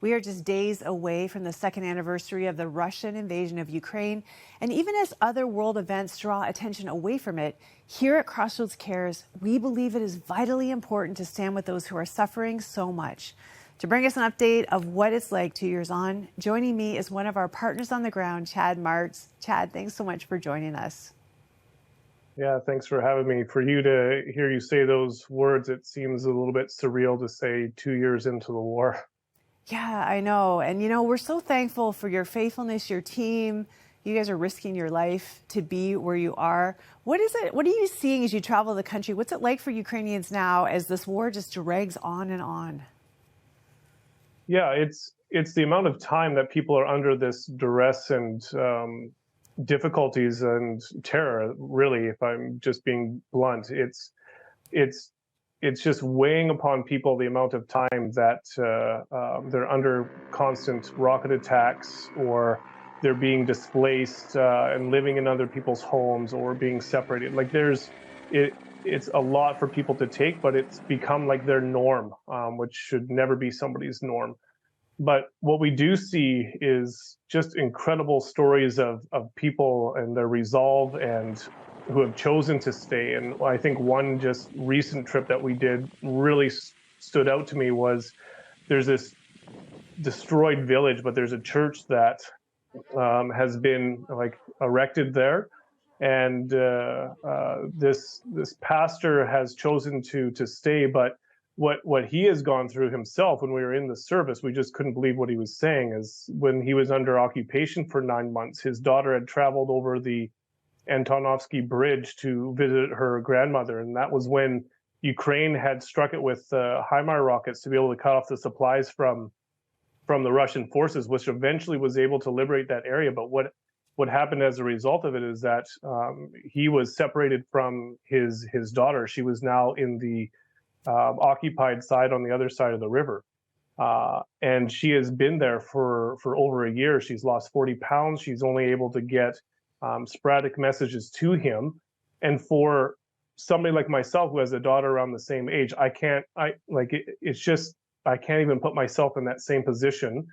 We are just days away from the second anniversary of the Russian invasion of Ukraine. And even as other world events draw attention away from it, here at Crossroads Cares, we believe it is vitally important to stand with those who are suffering so much. To bring us an update of what it's like 2 years on, joining me is one of our partners on the ground, Chad Martz. Chad, thanks so much for joining us. Yeah, thanks for having me. For you to hear you say those words, it seems a little bit surreal to say 2 years into the war. Yeah, I know. And, we're so thankful for your faithfulness, your team. You guys are risking your life to be where you are. What is it? What are you seeing as you travel the country? What's it like for Ukrainians now as this war just drags on and on? Yeah, it's the amount of time that people are under this duress and difficulties and terror, really, if I'm just being blunt. It's just weighing upon people the amount of time that they're under constant rocket attacks, or they're being displaced and living in other people's homes, or being separated. Like it's a lot for people to take, but it's become like their norm, which should never be somebody's norm. But what we do see is just incredible stories of people and their resolve and who have chosen to stay. And I think one just recent trip that we did really stood out to me was there's this destroyed village, but there's a church that has been like erected there. And this pastor has chosen to stay, but what he has gone through himself, when we were in the service, we just couldn't believe what he was saying. Is when he was under occupation for 9 months, his daughter had traveled over the Antonovsky Bridge to visit her grandmother, and that was when Ukraine had struck it with HIMARS rockets to be able to cut off the supplies from the Russian forces, which eventually was able to liberate that area. But what happened as a result of it is that he was separated from his daughter. She was now in the occupied side on the other side of the river. And she has been there for over a year. She's lost 40 pounds. She's only able to get sporadic messages to him. And for somebody like myself who has a daughter around the same age, I can't even put myself in that same position.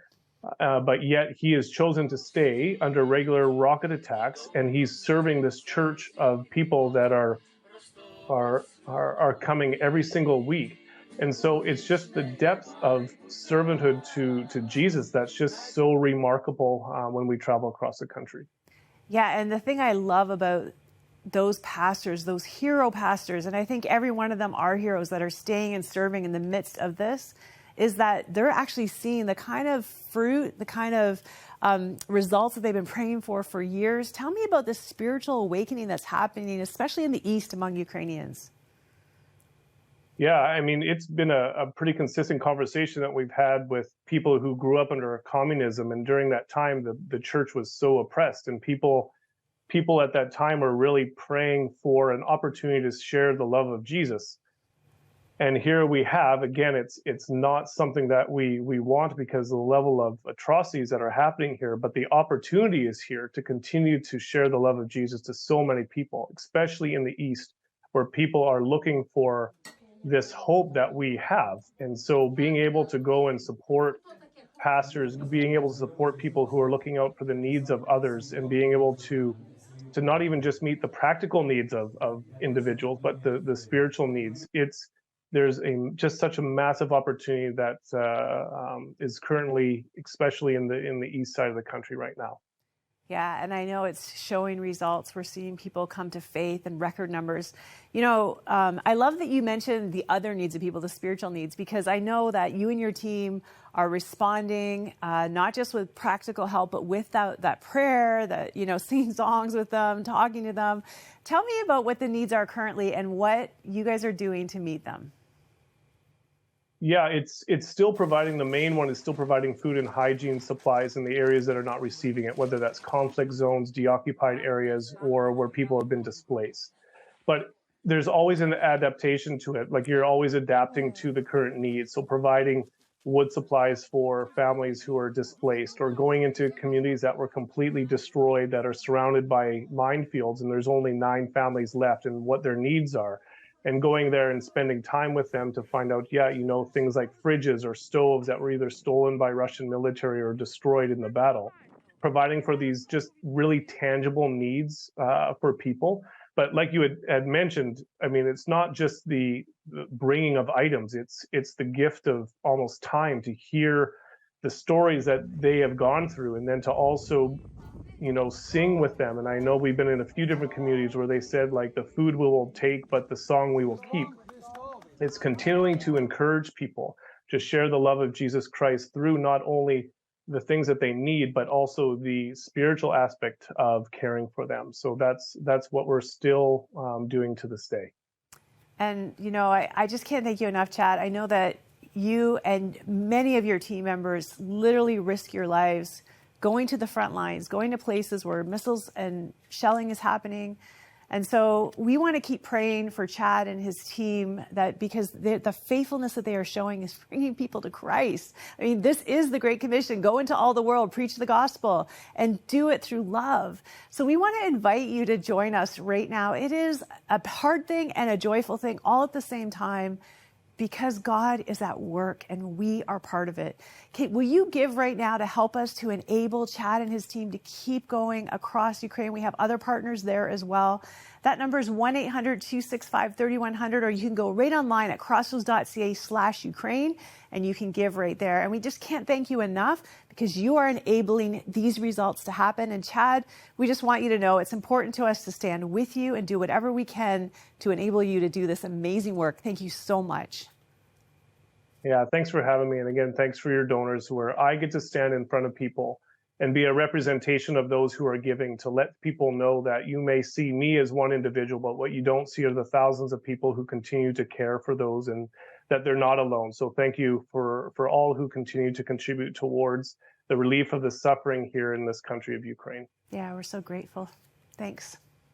But yet he has chosen to stay under regular rocket attacks, and he's serving this church of people that are coming every single week. And so it's just the depth of servanthood to Jesus that's just so remarkable when we travel across the country. Yeah, and the thing I love about those pastors, those hero pastors, and I think every one of them are heroes that are staying and serving in the midst of this, is that they're actually seeing the kind of fruit, the kind of results that they've been praying for years. Tell me about this spiritual awakening that's happening, especially in the East among Ukrainians. Yeah, I mean, it's been a pretty consistent conversation that we've had with people who grew up under communism. And during that time, the church was so oppressed, and people at that time were really praying for an opportunity to share the love of Jesus. And here we have, again, it's not something that we want because of the level of atrocities that are happening here, but the opportunity is here to continue to share the love of Jesus to so many people, especially in the East, where people are looking for this hope that we have. And so being able to go and support pastors, being able to support people who are looking out for the needs of others, and being able to not even just meet the practical needs of individuals, but the spiritual needs. There's just such a massive opportunity that is currently, especially in the east side of the country right now. Yeah, and I know it's showing results. We're seeing people come to faith in record numbers. I love that you mentioned the other needs of people, the spiritual needs, because I know that you and your team are responding not just with practical help, but with that prayer, that singing songs with them, talking to them. Tell me about what the needs are currently and what you guys are doing to meet them. Yeah, it's still providing, the main one is still providing food and hygiene supplies in the areas that are not receiving it, whether that's conflict zones, deoccupied areas, or where people have been displaced. But there's always an adaptation to it. Like, you're always adapting to the current needs. So providing wood supplies for families who are displaced, or going into communities that were completely destroyed, that are surrounded by minefields, and there's only 9 families left, and what their needs are. and going there and spending time with them to find out, things like fridges or stoves that were either stolen by Russian military or destroyed in the battle, providing for these just really tangible needs for people. But like you had mentioned, I mean, it's not just the bringing of items, it's the gift of almost time to hear the stories that they have gone through, and then to also sing with them. And I know we've been in a few different communities where they said, like, the food we will take, but the song we will keep. It's continuing to encourage people to share the love of Jesus Christ through not only the things that they need, but also the spiritual aspect of caring for them. So that's what we're still doing to this day. And, I just can't thank you enough, Chad. I know that you and many of your team members literally risk your lives going to the front lines, going to places where missiles and shelling is happening. And so we want to keep praying for Chad and his team, that because the faithfulness that they are showing is bringing people to Christ. I mean, this is the Great Commission. Go into all the world, preach the gospel, and do it through love. So we want to invite you to join us right now. It is a hard thing and a joyful thing all at the same time, because God is at work and we are part of it. Okay, will you give right now to help us to enable Chad and his team to keep going across Ukraine? We have other partners there as well. That number is 1-800-265-3100, or you can go right online at crossroads.ca/Ukraine and you can give right there. And we just can't thank you enough, because you are enabling these results to happen. And Chad, we just want you to know it's important to us to stand with you and do whatever we can to enable you to do this amazing work. Thank you so much. Yeah, thanks for having me. And again, thanks for your donors, where I get to stand in front of people and be a representation of those who are giving, to let people know that you may see me as one individual, but what you don't see are the thousands of people who continue to care for those, and that they're not alone. So thank you for all who continue to contribute towards the relief of the suffering here in this country of Ukraine. Yeah, we're so grateful. Thanks.